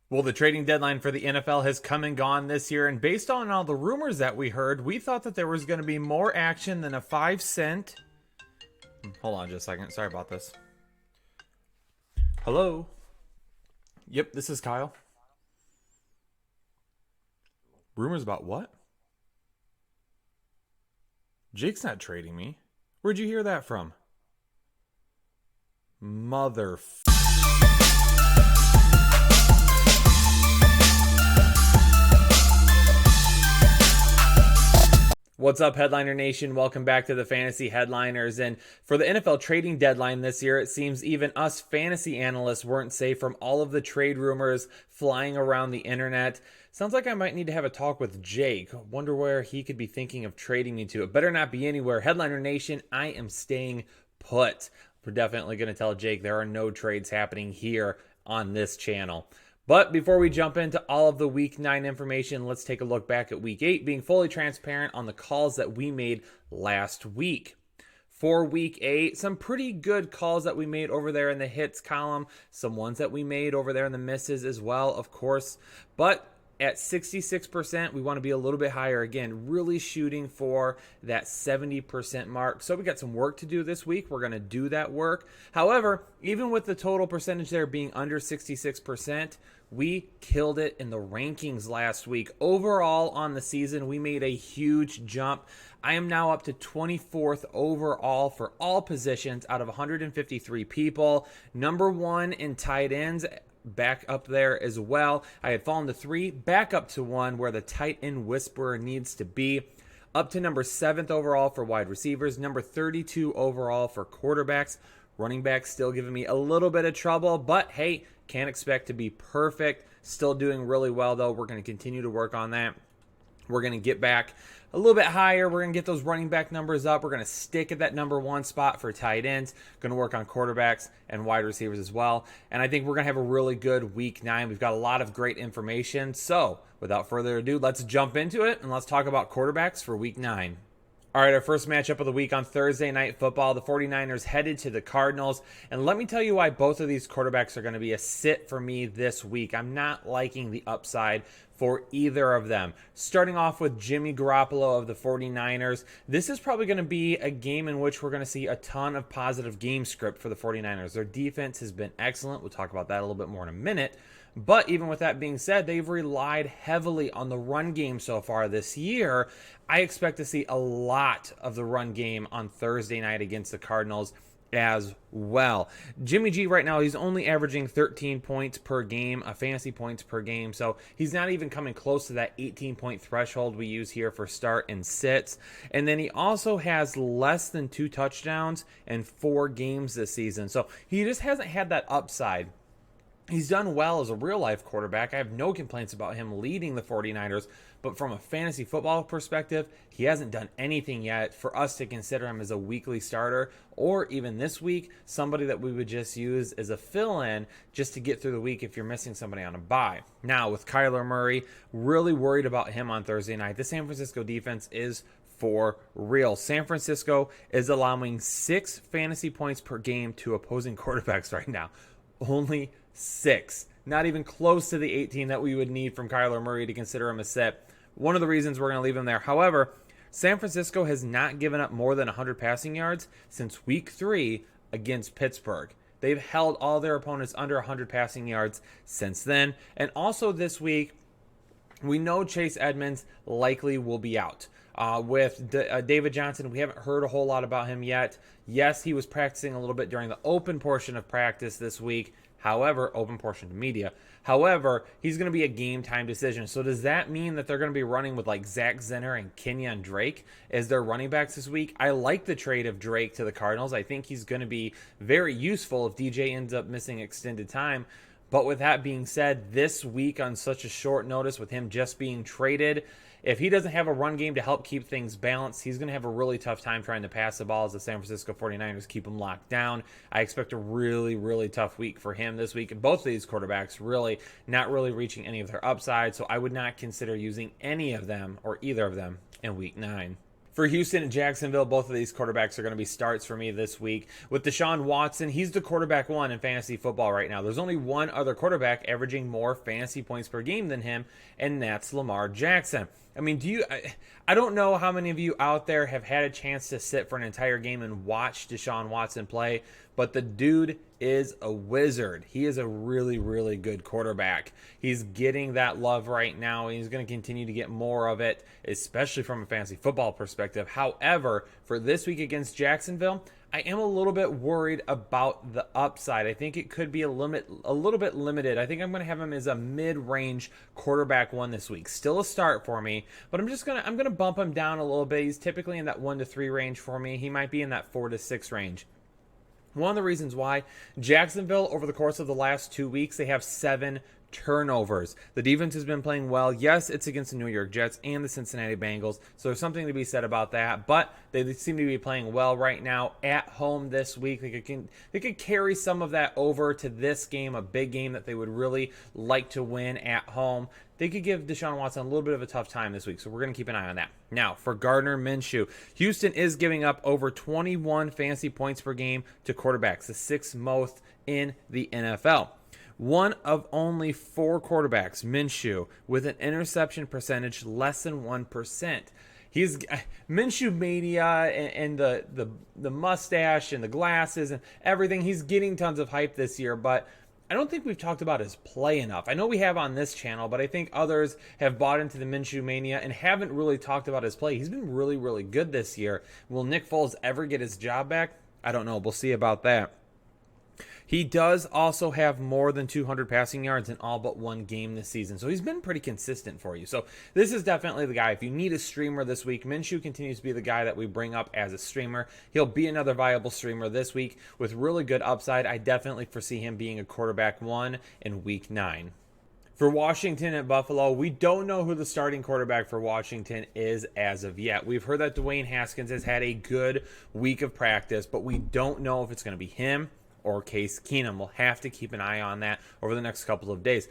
Well, the trading deadline for the NFL has come and gone this year, and based on all the rumors that we heard, we thought that there was going to be more action than a 5 cent. Hold on just a second. Sorry about this. Hello? Yep, this is Kyle. Rumors about what? Jake's not trading me. Where'd you hear that from? Mother. What's up, Headliner Nation? Welcome back to the Fantasy Headliners. And for the NFL trading deadline this year, it seems even us fantasy analysts weren't safe from all of the trade rumors flying around the internet. Sounds like I might need to have a talk with Jake. Wonder where he could be thinking of trading me to. It better not be anywhere. Headliner Nation, I am staying put. We're definitely going to tell Jake there are no trades happening here on this channel. But before we jump into all of the Week 9 information, let's take a look back at Week 8, being fully transparent on the calls that we made last week. For Week 8, some pretty good calls that we made over there in the hits column, some ones that we made over there in the misses as well, of course. But at 66%, we want to be a little bit higher. Again, really shooting for that 70% mark. So we got some work to do this week. We're going to do that work. However, even with the total percentage there being under 66%, we killed it in the rankings last week. Overall on the season, we made a huge jump. I am now up to 24th overall for all positions out of 153 people. Number 1 in tight ends, back up there as well. I had fallen to 3, back up to 1, where the tight end whisperer needs to be. Up to number 7th overall for wide receivers, number 32 overall for quarterbacks. Running backs still giving me a little bit of trouble, but hey, can't expect to be perfect. Still doing really well though. We're going to continue to work on that. We're going to get back a little bit higher. We're going to get those running back numbers up. We're going to stick at that number 1 spot for tight ends. Going to work on quarterbacks and wide receivers as well. And I think we're going to have a really good Week 9. We've got a lot of great information. So without further ado, let's jump into it and let's talk about quarterbacks for Week 9. All right, our first matchup of the week on Thursday Night Football, the 49ers headed to the Cardinals. And let me tell you why both of these quarterbacks are going to be a sit for me this week. I'm not liking the upside for either of them. Starting off with Jimmy Garoppolo of the 49ers, this is probably going to be a game in which we're going to see a ton of positive game script for the 49ers. Their defense has been excellent. We'll talk about that a little bit more in a minute. But even with that being said, they've relied heavily on the run game so far this year. I expect to see a lot of the run game on Thursday night against the Cardinals as well. Jimmy G right now, he's only averaging 13 points per game, fantasy points per game. So he's not even coming close to that 18-point threshold we use here for start and sits. And then he also has less than 2 touchdowns in 4 games this season. So he just hasn't had that upside. He's done well as a real-life quarterback. I have no complaints about him leading the 49ers, but from a fantasy football perspective, he hasn't done anything yet for us to consider him as a weekly starter, or even this week, somebody that we would just use as a fill-in just to get through the week if you're missing somebody on a bye. Now, with Kyler Murray, really worried about him on Thursday night. The San Francisco defense is for real. San Francisco is allowing 6 fantasy points per game to opposing quarterbacks right now. Only 6. Not even close to the 18 that we would need from Kyler Murray to consider him a sit. One of the reasons we're going to leave him there. However, San Francisco has not given up more than 100 passing yards since Week 3 against Pittsburgh. They've held all their opponents under 100 passing yards since then. And also this week, we know Chase Edmonds likely will be out. With David Johnson, we haven't heard a whole lot about him yet. Yes, he was practicing a little bit during the open portion of practice this week. However, open portion to media. However, he's going to be a game time decision. So does that mean that they're going to be running with like Zach Zenner and Kenyon Drake as their running backs this week? I like the trade of Drake to the Cardinals. I think he's going to be very useful if DJ ends up missing extended time. But with that being said, this week on such a short notice with him just being traded, if he doesn't have a run game to help keep things balanced, he's going to have a really tough time trying to pass the ball as the San Francisco 49ers keep him locked down. I expect a really, really tough week for him this week. And both of these quarterbacks really not really reaching any of their upside, so I would not consider using any of them or either of them in Week 9. For Houston and Jacksonville, both of these quarterbacks are going to be starts for me this week. With Deshaun Watson, he's the quarterback one in fantasy football right now. There's only one other quarterback averaging more fantasy points per game than him, and that's Lamar Jackson. I mean, I don't know how many of you out there have had a chance to sit for an entire game and watch Deshaun Watson play, but the dude is a wizard. He is a really, really good quarterback. He's getting that love right now. He's going to continue to get more of it, especially from a fantasy football perspective. However, for this week against Jacksonville, I am a little bit worried about the upside. I think it could be a little bit limited. I think I'm going to have him as a mid-range quarterback one this week. Still a start for me, but I'm going to bump him down a little bit. He's typically in that 1 to 3 range for me. He might be in that 4 to 6 range. One of the reasons why Jacksonville, over the course of the last 2 weeks, they have 7 turnovers. The defense has been playing well. Yes, it's against the New York Jets and the Cincinnati Bengals, so there's something to be said about that, but they seem to be playing well right now at home this week. They could carry some of that over to this game, a big game that they would really like to win at home. They could give Deshaun Watson a little bit of a tough time this week, so we're going to keep an eye on that. Now, for Gardner Minshew, Houston is giving up over 21 fantasy points per game to quarterbacks, the 6th most in the NFL. One of only 4 quarterbacks, Minshew, with an interception percentage less than 1%. He's Minshew mania and the mustache and the glasses and everything. He's getting tons of hype this year, but I don't think we've talked about his play enough. I know we have on this channel, but I think others have bought into the Minshew mania and haven't really talked about his play. He's been really, really good this year. Will Nick Foles ever get his job back? I don't know. We'll see about that. He does also have more than 200 passing yards in all but one game this season. So he's been pretty consistent for you. So this is definitely the guy. If you need a streamer this week, Minshew continues to be the guy that we bring up as a streamer. He'll be another viable streamer this week with really good upside. I definitely foresee him being a quarterback one in week 9. For Washington at Buffalo, we don't know who the starting quarterback for Washington is as of yet. We've heard that Dwayne Haskins has had a good week of practice, but we don't know if it's going to be him or Case Keenum. We'll have to keep an eye on that over the next couple of days.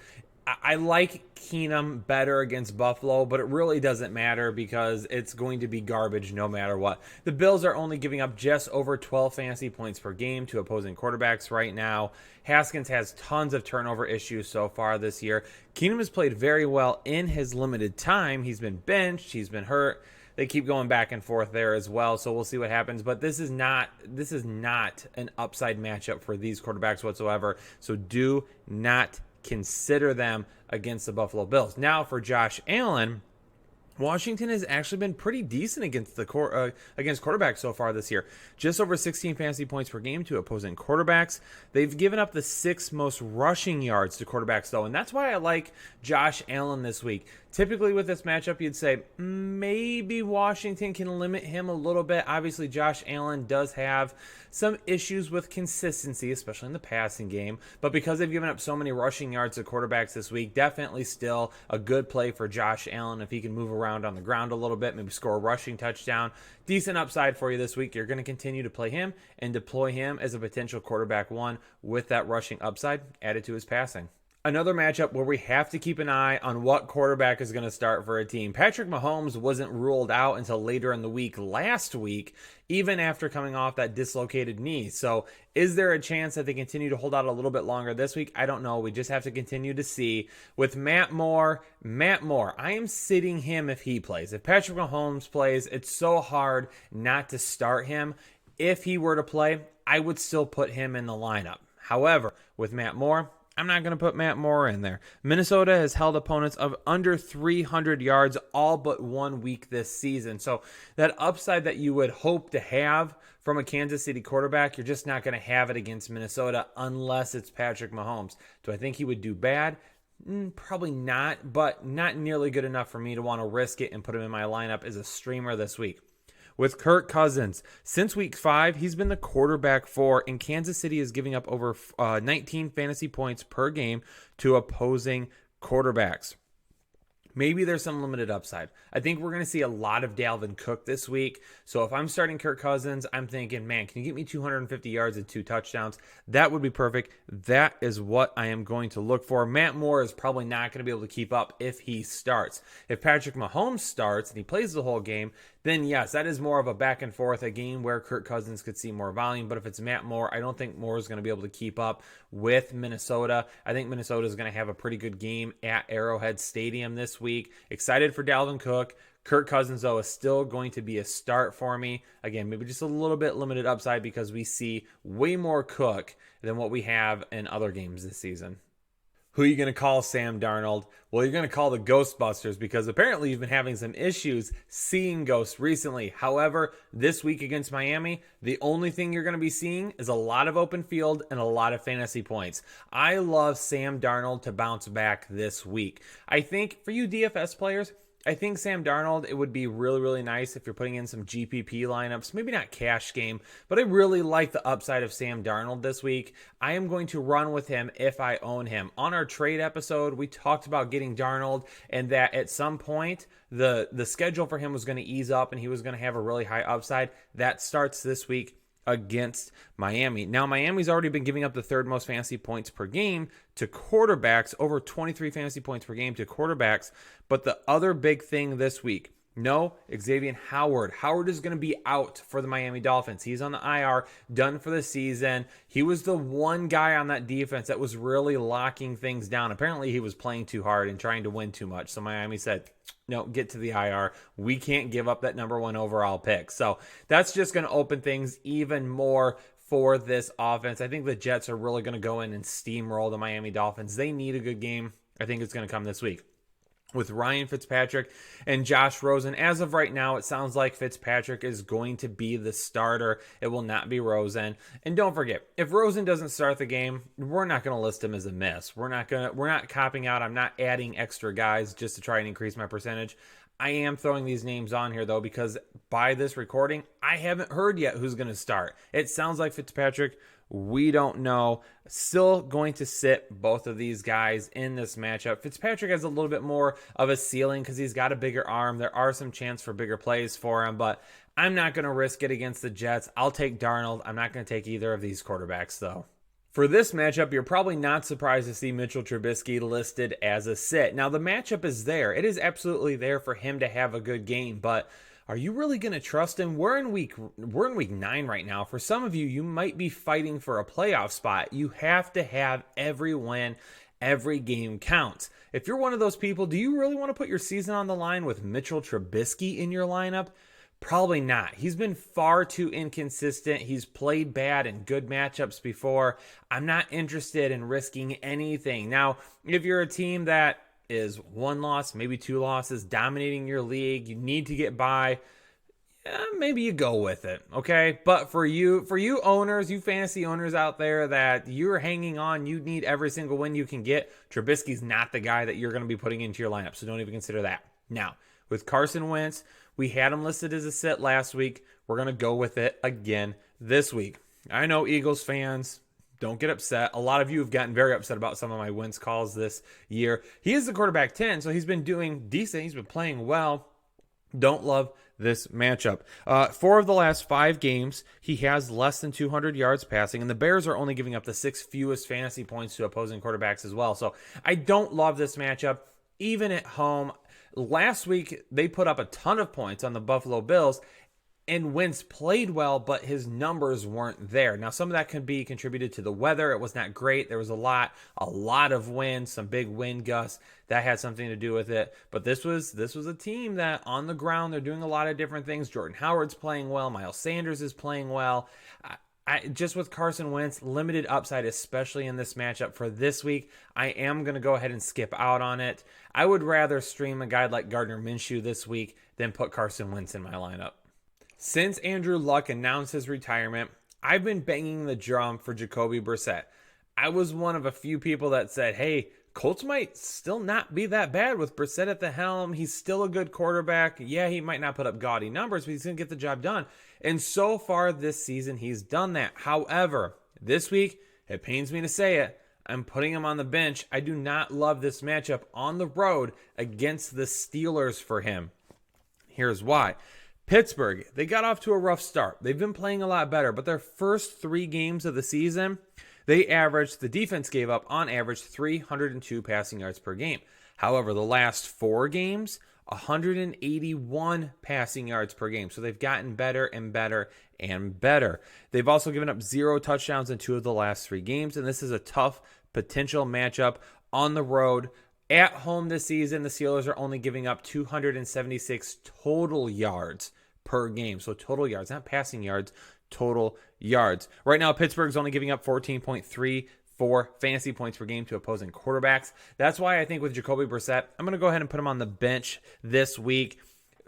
I like Keenum better against Buffalo, but it really doesn't matter because it's going to be garbage no matter what. The Bills are only giving up just over 12 fantasy points per game to opposing quarterbacks right now. Haskins has tons of turnover issues so far this year. Keenum has played very well in his limited time. He's been benched. He's been hurt. They keep going back and forth there as well, so we'll see what happens. But this is not an upside matchup for these quarterbacks whatsoever, so do not consider them against the Buffalo Bills. Now for Josh Allen, Washington has actually been pretty decent against against quarterbacks so far this year. Just over 16 fantasy points per game to opposing quarterbacks. They've given up the 6th most rushing yards to quarterbacks, though, and that's why I like Josh Allen this week. Typically with this matchup, you'd say maybe Washington can limit him a little bit. Obviously, Josh Allen does have some issues with consistency, especially in the passing game. But because they've given up so many rushing yards to quarterbacks this week, definitely still a good play for Josh Allen if he can move around on the ground a little bit, maybe score a rushing touchdown. Decent upside for you this week. You're going to continue to play him and deploy him as a potential quarterback one with that rushing upside added to his passing. Another matchup where we have to keep an eye on what quarterback is going to start for a team. Patrick Mahomes wasn't ruled out until later in the week last week, even after coming off that dislocated knee. So is there a chance that they continue to hold out a little bit longer this week? I don't know. We just have to continue to see. With Matt Moore, I am sitting him if he plays. If Patrick Mahomes plays, it's so hard not to start him. If he were to play, I would still put him in the lineup. However, with Matt Moore, I'm not going to put Matt Moore in there. Minnesota has held opponents of under 300 yards all but 1 week this season. So that upside that you would hope to have from a Kansas City quarterback, you're just not going to have it against Minnesota unless it's Patrick Mahomes. Do I think he would do bad? Probably not, but not nearly good enough for me to want to risk it and put him in my lineup as a streamer this week. With Kirk Cousins, since week 5, he's been the quarterback 4, and Kansas City is giving up over 19 fantasy points per game to opposing quarterbacks. maybe there's some limited upside. I think we're going to see a lot of Dalvin Cook this week. So if I'm starting Kirk Cousins, I'm thinking, man, can you get me 250 yards and 2 touchdowns? That would be perfect. That is what I am going to look for. Matt Moore is probably not going to be able to keep up if he starts. If Patrick Mahomes starts and he plays the whole game, then yes, that is more of a back and forth, a game where Kirk Cousins could see more volume. But if it's Matt Moore, I don't think Moore is going to be able to keep up with Minnesota. I think Minnesota is going to have a pretty good game at Arrowhead Stadium this week. Excited for Dalvin Cook. Kirk Cousins, though, is still going to be a start for me. Again, maybe just a little bit limited upside because we see way more Cook than what we have in other games this season. Who are you going to call Sam Darnold? Well, you're going to call the Ghostbusters because apparently you've been having some issues seeing ghosts recently. However, this week against Miami, the only thing you're going to be seeing is a lot of open field and a lot of fantasy points. I love Sam Darnold to bounce back this week. I think for you DFS players, I think Sam Darnold, it would be really, really nice if you're putting in some GPP lineups, maybe not cash game, but I really like the upside of Sam Darnold this week. I am going to run with him if I own him. On our trade episode, we talked about getting Darnold and that at some point, the schedule for him was going to ease up and he was going to have a really high upside. That starts this week against Miami. Now, Miami's already been giving up the third most fantasy points per game to quarterbacks, over 23 fantasy points per game to quarterbacks. But the other big thing this week, no, Xavier Howard. Howard is going to be out for the Miami Dolphins. He's on the IR, done for the season. He was the one guy on that defense that was really locking things down. Apparently, he was playing too hard and trying to win too much. So Miami said, no, get to the IR. We can't give up that number 1 overall pick. So that's just going to open things even more for this offense. I think the Jets are really going to go in and steamroll the Miami Dolphins. They need a good game. I think it's going to come this week. With Ryan Fitzpatrick and Josh Rosen. As of right now, it sounds like Fitzpatrick is going to be the starter. It will not be Rosen. And don't forget, if Rosen doesn't start the game, we're not going to list him as a miss. We're not copping out. I'm not adding extra guys just to try and increase my percentage. I am throwing these names on here, though, because by this recording, I haven't heard yet who's going to start. It sounds like Fitzpatrick. We don't know. Still going to sit both of these guys in this matchup. Fitzpatrick has a little bit more of a ceiling because he's got a bigger arm. There are some chance for bigger plays for him, but I'm not going to risk it against the Jets. I'll take Darnold. I'm not going to take either of these quarterbacks, though. For this matchup, you're probably not surprised to see Mitchell Trubisky listed as a sit. Now, the matchup is there. It is absolutely there for him to have a good game, but are you really going to trust him? We're in week 9 right now. For some of you, you might be fighting for a playoff spot. You have to have every win. Every game counts. If you're one of those people, do you really want to put your season on the line with Mitchell Trubisky in your lineup? Probably not. He's been far too inconsistent. He's played bad in good matchups before. I'm not interested in risking anything. Now, if you're a team that is 1 loss, maybe 2 losses, dominating your league, you need to get by, maybe you go with it, okay? But for you owners, you fantasy owners out there that you're hanging on, you need every single win you can get, Trubisky's not the guy that you're going to be putting into your lineup, so don't even consider that. Now, with Carson Wentz, we had him listed as a sit last week. We're going to go with it again this week. I know Eagles fans, don't get upset. A lot of you have gotten very upset about some of my Wentz calls this year. He is the quarterback 10, so he's been doing decent. He's been playing well. Don't love this matchup. 4 of the last 5 games, he has less than 200 yards passing, and the Bears are only giving up the 6th fewest fantasy points to opposing quarterbacks as well. So I don't love this matchup, even at home. Last week, they put up a ton of points on the Buffalo Bills, and Wentz played well, but his numbers weren't there. Now, some of that can be contributed to the weather. It was not great. There was a lot of wind, some big wind gusts. That had something to do with it. But this was a team that on the ground, they're doing a lot of different things. Jordan Howard's playing well. Miles Sanders is playing well. Just with Carson Wentz, limited upside, especially in this matchup for this week, I am going to go ahead and skip out on it. I would rather stream a guy like Gardner Minshew this week than put Carson Wentz in my lineup. Since Andrew Luck announced his retirement, I've been banging the drum for Jacoby Brissett. I was one of a few people that said, hey, Colts might still not be that bad with Brissett at the helm. He's still a good quarterback. Yeah, he might not put up gaudy numbers, but he's going to get the job done. And so far this season, he's done that. However, this week, it pains me to say it, I'm putting him on the bench. I do not love this matchup on the road against the Steelers for him. Here's why. Pittsburgh, they got off to a rough start. They've been playing a lot better, but their first 3 games of the season, the defense gave up on average 302 passing yards per game. However, the last 4 games, 181 passing yards per game. So they've gotten better and better and better. They've also given up 0 touchdowns in 2 of the last 3 games, and this is a tough potential matchup on the road. At home this season, the Steelers are only giving up 276 total yards per game. So total yards, not passing yards, total yards. Right now, Pittsburgh's only giving up 14.34 fantasy points per game to opposing quarterbacks. That's why I think with Jacoby Brissett, I'm going to go ahead and put him on the bench this week.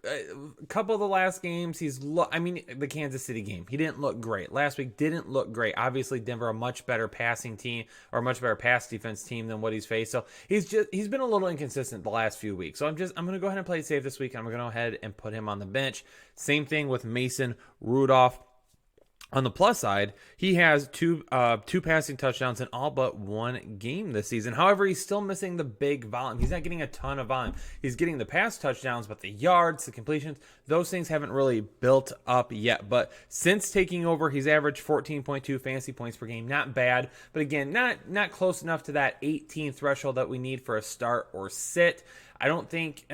A couple of the last games, the Kansas City game, he didn't look great. Last week didn't look great. Obviously, Denver a much better passing team or a much better pass defense team than what he's faced. So he's been a little inconsistent the last few weeks. So I'm going to go ahead and play it safe this week. I'm going to go ahead and put him on the bench. Same thing with Mason Rudolph. On the plus side, he has two passing touchdowns in all but 1 game this season. However, he's still missing the big volume. He's not getting a ton of volume. He's getting the pass touchdowns, but the yards, the completions, those things haven't really built up yet. But since taking over, he's averaged 14.2 fantasy points per game. Not bad, but again, not close enough to that 18 threshold that we need for a start or sit. I think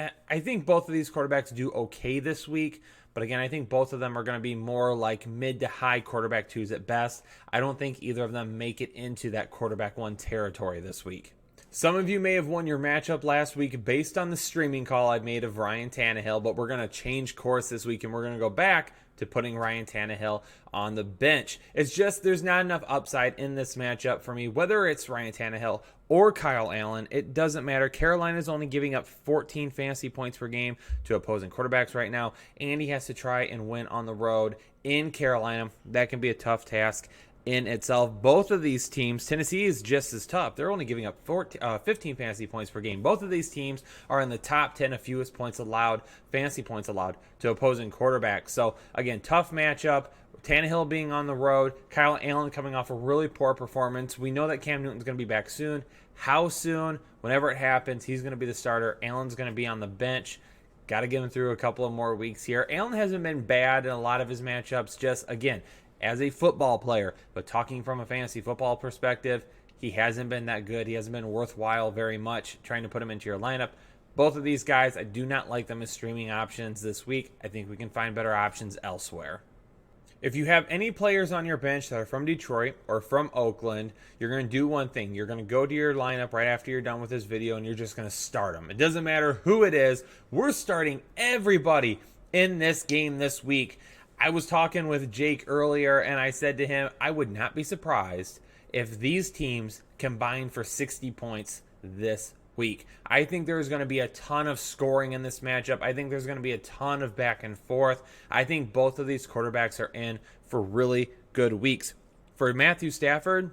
both of these quarterbacks do okay this week. But again, I think both of them are going to be more like mid to high quarterback 2s at best. I don't think either of them make it into that quarterback 1 territory this week. Some of you may have won your matchup last week based on the streaming call I made of Ryan Tannehill, but we're going to change course this week and we're going to go back to putting Ryan Tannehill on the bench. It's just there's not enough upside in this matchup for me, whether it's Ryan Tannehill or Kyle Allen. It doesn't matter. Carolina's only giving up 14 fantasy points per game to opposing quarterbacks right now, and he has to try and win on the road in Carolina. That can be a tough task in itself. Both of these teams, Tennessee is just as tough. They're only giving up 15 fantasy points per game. Both of these teams are in the top 10 of fewest fantasy points allowed to opposing quarterbacks. So again, tough matchup. Tannehill being on the road, Kyle Allen coming off a really poor performance. We know that Cam Newton's going to be back soon. How soon? Whenever it happens, he's going to be the starter. Allen's going to be on the bench. Got to get him through a couple of more weeks here. Allen hasn't been bad in a lot of his matchups. Just, again, as a football player, but talking from a fantasy football perspective, he hasn't been that good. He hasn't been worthwhile very much trying to put him into your lineup. Both of these guys, I do not like them as streaming options this week. I think we can find better options elsewhere. If you have any players on your bench that are from Detroit or from Oakland, you're going to do one thing. You're going to go to your lineup right after you're done with this video, and you're just going to start them. It doesn't matter who it is. We're starting everybody in this game this week. I was talking with Jake earlier, and I said to him, I would not be surprised if these teams combine for 60 points this week. I think there's going to be a ton of scoring in this matchup. I think there's going to be a ton of back and forth. I think both of these quarterbacks are in for really good weeks. For Matthew Stafford,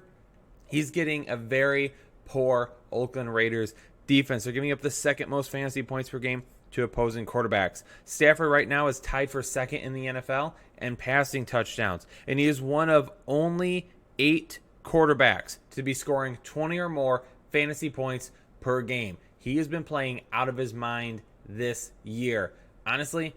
he's getting a very poor Oakland Raiders defense. They're giving up the second most fantasy points per game to opposing quarterbacks. Stafford right now is tied for second in the NFL in passing touchdowns, and he is one of only 8 quarterbacks to be scoring 20 or more fantasy points per game. He has been playing out of his mind this year. Honestly,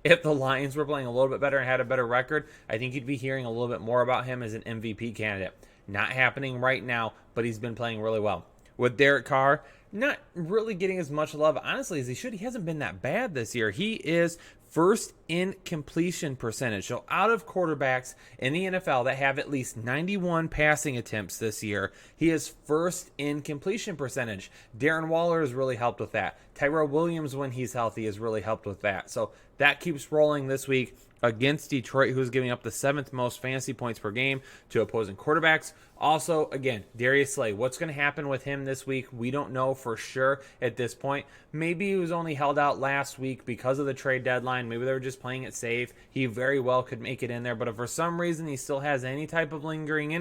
if the Lions were playing a little bit better and had a better record, I think you'd be hearing a little bit more about him as an MVP candidate. Not happening right now, but he's been playing really well. With Derek Carr, not really getting as much love, honestly, as he should. He hasn't been that bad this year. He is first in completion percentage. So out of quarterbacks in the NFL that have at least 91 passing attempts this year, he is first in completion percentage. Darren Waller has really helped with that. Tyrell Williams, when he's healthy, has really helped with that. So that keeps rolling this week against Detroit, who's giving up the 7th most fantasy points per game to opposing quarterbacks. Also, again, Darius Slay. What's going to happen with him this week? We don't know for sure at this point. Maybe he was only held out last week because of the trade deadline. Maybe they were just playing it safe. He very well could make it in there. But if for some reason he still has any type of lingering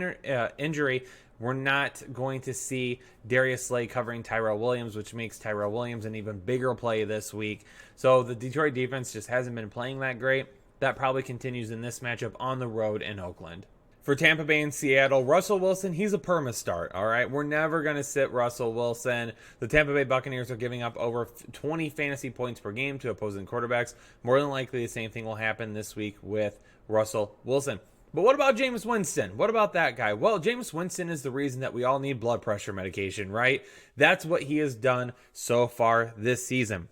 injury, we're not going to see Darius Slay covering Tyrell Williams, which makes Tyrell Williams an even bigger play this week. So the Detroit defense just hasn't been playing that great. That probably continues in this matchup on the road in Oakland. For Tampa Bay and Seattle, Russell Wilson, he's a perma start, all right? We're never going to sit Russell Wilson. The Tampa Bay Buccaneers are giving up over 20 fantasy points per game to opposing quarterbacks. More than likely, the same thing will happen this week with Russell Wilson. But what about Jameis Winston? What about that guy? Well, Jameis Winston is the reason that we all need blood pressure medication, right? That's what he has done so far this season.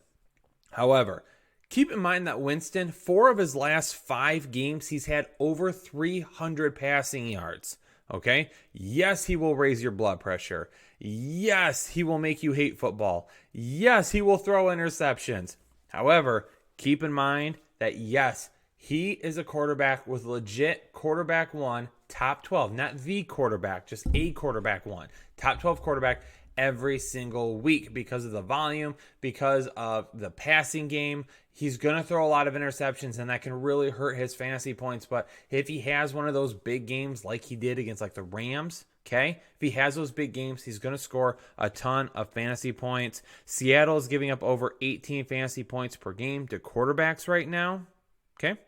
However, keep in mind that Winston, 4 of his last 5 games, he's had over 300 passing yards. Okay? Yes, he will raise your blood pressure. Yes, he will make you hate football. Yes, he will throw interceptions. However, keep in mind that yes, he is a quarterback with legit quarterback 1, top 12, not the quarterback, just a quarterback 1, top 12 quarterback every single week because of the volume, because of the passing game. He's going to throw a lot of interceptions, and that can really hurt his fantasy points. But if he has one of those big games like he did against like the Rams, okay, if he has those big games, he's going to score a ton of fantasy points. Seattle is giving up over 18 fantasy points per game to quarterbacks right now, okay?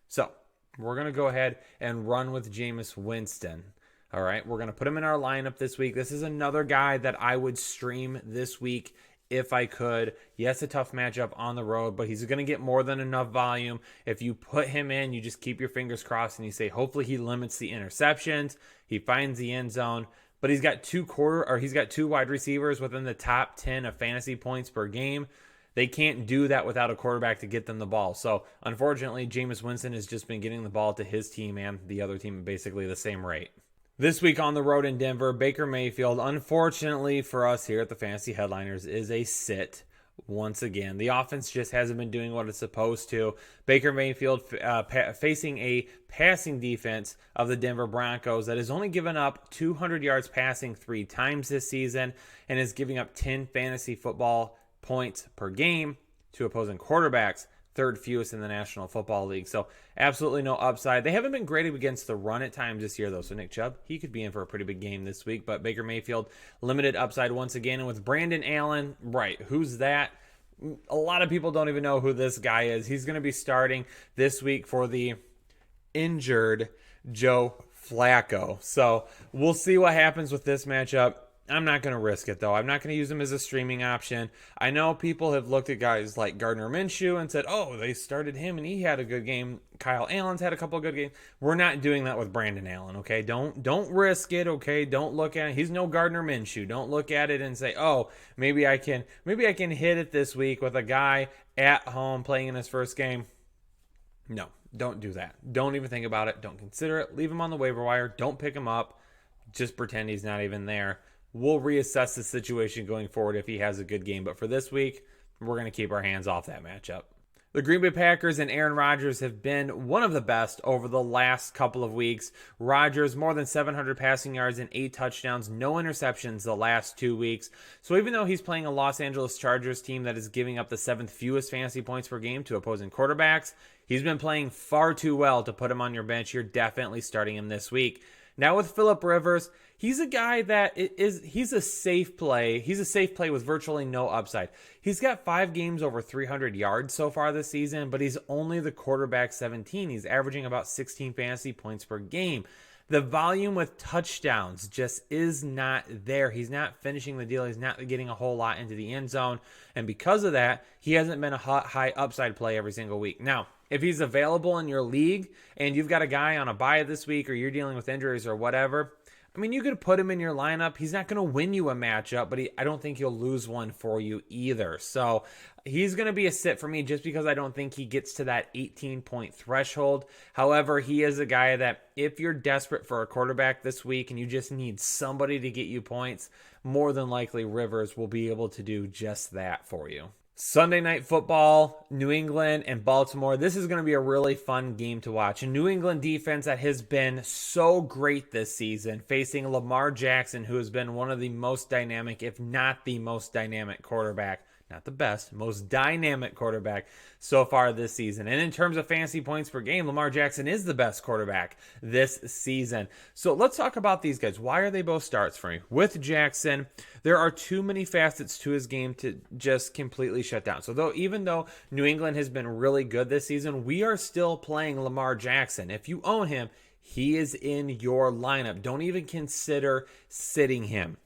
So we're going to go ahead and run with Jameis Winston. All right, we're going to put him in our lineup this week. This is another guy that I would stream this week if I could. Yes, a tough matchup on the road, but he's going to get more than enough volume. If you put him in, you just keep your fingers crossed and you say, hopefully he limits the interceptions. He finds the end zone, but he's got two wide receivers within the top 10 of fantasy points per game. They can't do that without a quarterback to get them the ball. So, unfortunately, Jameis Winston has just been getting the ball to his team and the other team at basically the same rate. This week on the road in Denver, Baker Mayfield, unfortunately for us here at the Fantasy Headliners, is a sit once again. The offense just hasn't been doing what it's supposed to. Baker Mayfield facing a passing defense of the Denver Broncos that has only given up 200 yards passing 3 times this season and is giving up 10 fantasy football points per game to opposing quarterbacks, 3rd fewest in the National Football League. So absolutely no upside. They haven't been great against the run at times this year, though. So Nick Chubb, he could be in for a pretty big game this week. But Baker Mayfield, limited upside once again. And with Brandon Allen, right, who's that? A lot of people don't even know who this guy is. He's going to be starting this week for the injured Joe Flacco. So we'll see what happens with this matchup. I'm not going to risk it, though. I'm not going to use him as a streaming option. I know people have looked at guys like Gardner Minshew and said, oh, they started him and he had a good game. Kyle Allen's had a couple of good games. We're not doing that with Brandon Allen, okay? Don't risk it, okay? Don't look at it. He's no Gardner Minshew. Don't look at it and say, oh, maybe I can hit it this week with a guy at home playing in his first game. No, don't do that. Don't even think about it. Don't consider it. Leave him on the waiver wire. Don't pick him up. Just pretend he's not even there. We'll reassess the situation going forward if he has a good game. But for this week, we're going to keep our hands off that matchup. The Green Bay Packers and Aaron Rodgers have been one of the best over the last couple of weeks. Rodgers, more than 700 passing yards and 8 touchdowns, no interceptions the last 2 weeks. So even though he's playing a Los Angeles Chargers team that is giving up the 7th fewest fantasy points per game to opposing quarterbacks, he's been playing far too well to put him on your bench. You're definitely starting him this week. Now with Phillip Rivers, he's a guy that he's a safe play. He's a safe play with virtually no upside. He's got 5 games over 300 yards so far this season, but he's only the quarterback 17. He's averaging about 16 fantasy points per game. The volume with touchdowns just is not there. He's not finishing the deal. He's not getting a whole lot into the end zone. And because of that, he hasn't been a high upside play every single week. Now, if he's available in your league and you've got a guy on a bye this week or you're dealing with injuries or whatever, I mean, you could put him in your lineup. He's not going to win you a matchup, but I don't think he'll lose one for you either. So he's going to be a sit for me just because I don't think he gets to that 18-point threshold. However, he is a guy that if you're desperate for a quarterback this week and you just need somebody to get you points, more than likely Rivers will be able to do just that for you. Sunday Night Football, New England and Baltimore. This is going to be a really fun game to watch. A New England defense that has been so great this season, facing Lamar Jackson, who has been one of the most dynamic, if not the most dynamic quarterback. Not the best, most dynamic quarterback so far this season. And in terms of fantasy points per game, Lamar Jackson is the best quarterback this season. So let's talk about these guys. Why are they both starts for me? With Jackson, there are too many facets to his game to just completely shut down. So even though New England has been really good this season, we are still playing Lamar Jackson. If you own him, he is in your lineup. Don't even consider sitting him.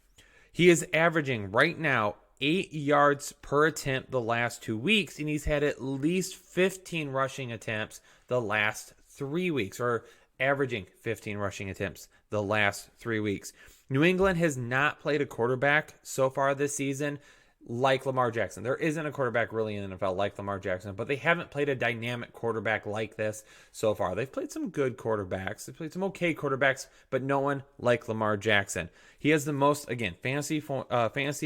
He is averaging right now 8 yards per attempt the last 2 weeks, and he's had at least 15 rushing attempts the last 3 weeks, or averaging 15 rushing attempts the last 3 weeks. New England has not played a quarterback so far this season like Lamar Jackson. There isn't a quarterback really in the NFL like Lamar Jackson, but they haven't played a dynamic quarterback like this so far. They've played some good quarterbacks. They've played some okay quarterbacks, but no one like Lamar Jackson. He has the most, again, fantasy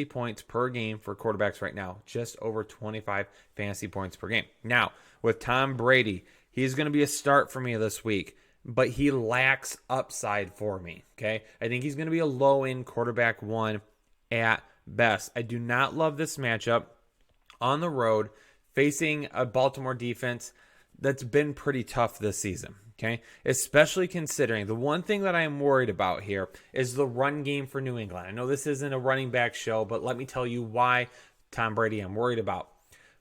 points per game for quarterbacks right now, just over 25 fantasy points per game. Now, with Tom Brady, he's going to be a start for me this week, but he lacks upside for me, okay? I think he's going to be a low-end quarterback one at best. I do not love this matchup on the road facing a Baltimore defense that's been pretty tough this season, okay? Especially considering the one thing that I am worried about here is the run game for New England. I know this isn't a running back show, but let me tell you why Tom Brady I'm worried about.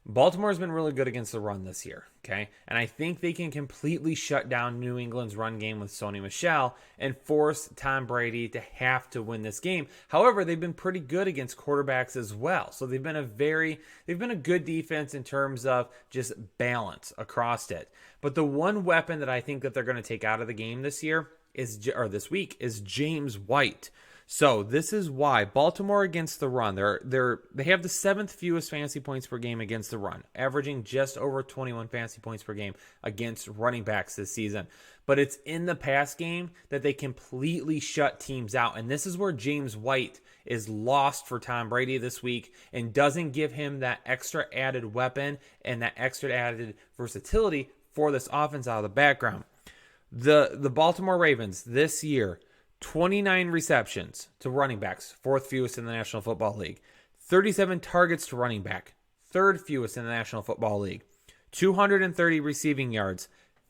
Baltimore's been really good against the run this year, okay? And I think they can completely shut down New England's run game with Sony Michel and force Tom Brady to have to win this game. However, they've been pretty good against quarterbacks as well. So they've been a good defense in terms of just balance across it. But the one weapon that I think that they're going to take out of the game this week is James White. So this is why Baltimore against the run, they have the 7th fewest fantasy points per game against the run, averaging just over 21 fantasy points per game against running backs this season. But it's in the pass game that they completely shut teams out. And this is where James White is lost for Tom Brady this week and doesn't give him that extra added weapon and that extra added versatility for this offense out of the background. The Baltimore Ravens this year, 29 receptions to running backs, 4th fewest in the National Football League. 37 targets to running back, 3rd fewest in the National Football League. 230 receiving yards,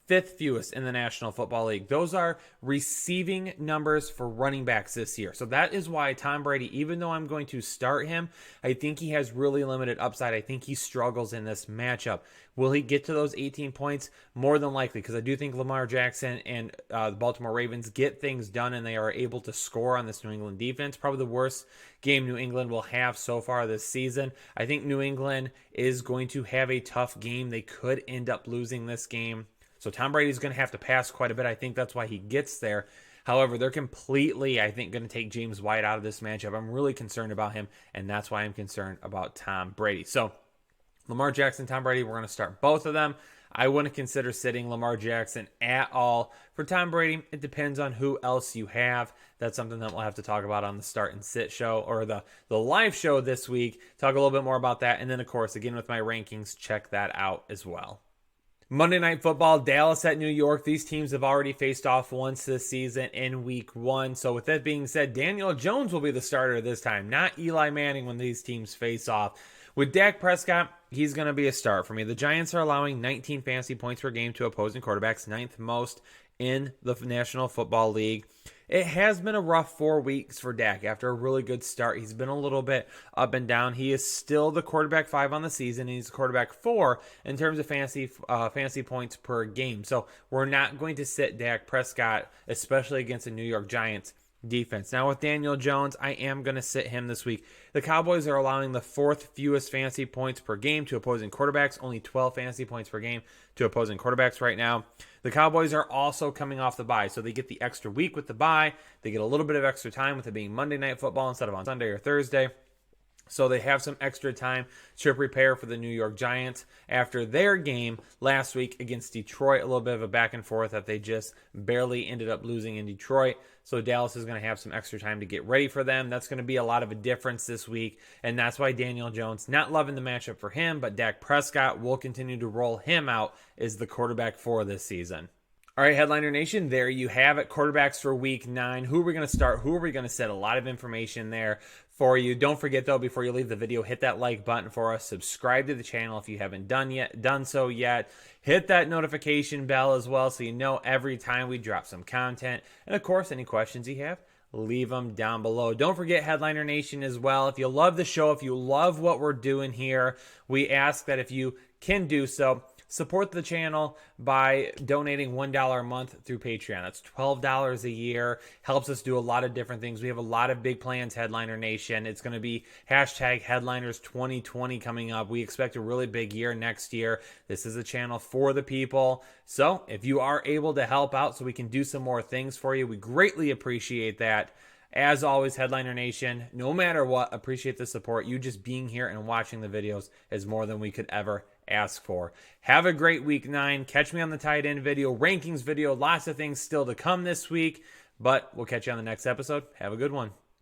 5th fewest in the National Football League. Those are receiving numbers for running backs this year. So that is why Tom Brady, even though I'm going to start him, I think he has really limited upside. I think he struggles in this matchup. Will he get to those 18 points? More than likely, because I do think Lamar Jackson and the Baltimore Ravens get things done and they are able to score on this New England defense. Probably the worst game New England will have so far this season. I think New England is going to have a tough game. They could end up losing this game. So Tom Brady's going to have to pass quite a bit. I think that's why he gets there. However, they're completely, I think, going to take James White out of this matchup. I'm really concerned about him, and that's why I'm concerned about Tom Brady. So Lamar Jackson, Tom Brady, we're going to start both of them. I wouldn't consider sitting Lamar Jackson at all. For Tom Brady, it depends on who else you have. That's something that we'll have to talk about on the Start and Sit show or the live show this week. Talk a little bit more about that. And then, of course, again, with my rankings, check that out as well. Monday Night Football, Dallas at New York. These teams have already faced off once this season in week 1. So with that being said, Daniel Jones will be the starter this time, not Eli Manning when these teams face off. With Dak Prescott, he's going to be a start for me. The Giants are allowing 19 fantasy points per game to opposing quarterbacks, 9th most in the National Football League. It has been a rough 4 weeks for Dak after a really good start. He's been a little bit up and down. He is still the quarterback 5 on the season, and he's the quarterback 4 in terms of fantasy points per game. So we're not going to sit Dak Prescott, especially against the New York Giants defense. Now with Daniel Jones, I am going to sit him this week. The Cowboys are allowing the 4th fewest fantasy points per game to opposing quarterbacks, only 12 fantasy points per game to opposing quarterbacks right now. The Cowboys are also coming off the bye, so they get the extra week with the bye. They get a little bit of extra time with it being Monday Night Football instead of on Sunday or Thursday. So they have some extra time to prepare for the New York Giants after their game last week against Detroit. A little bit of a back and forth that they just barely ended up losing in Detroit. So Dallas is going to have some extra time to get ready for them. That's going to be a lot of a difference this week. And that's why Daniel Jones, not loving the matchup for him, but Dak Prescott will continue to roll him out as the quarterback for this season. All right, Headliner Nation, there you have it. Quarterbacks for week 9. Who are we going to start? Who are we going to set? A lot of information there for you. Don't forget, though, before you leave the video, hit that like button for us. Subscribe to the channel if you haven't done so yet. Hit that notification bell as well so you know every time we drop some content. And, of course, any questions you have, leave them down below. Don't forget, Headliner Nation, as well. If you love the show, if you love what we're doing here, we ask that if you can do so, support the channel by donating $1 a month through Patreon. That's $12 a year. Helps us do a lot of different things. We have a lot of big plans, Headliner Nation. It's going to be hashtag Headliners 2020 coming up. We expect a really big year next year. This is a channel for the people. So if you are able to help out so we can do some more things for you, we greatly appreciate that. As always, Headliner Nation, no matter what, appreciate the support. You just being here and watching the videos is more than we could ever ask for. Have a great week 9. Catch me on the tight end video, rankings video, lots of things still to come this week, but we'll catch you on the next episode. Have a good one.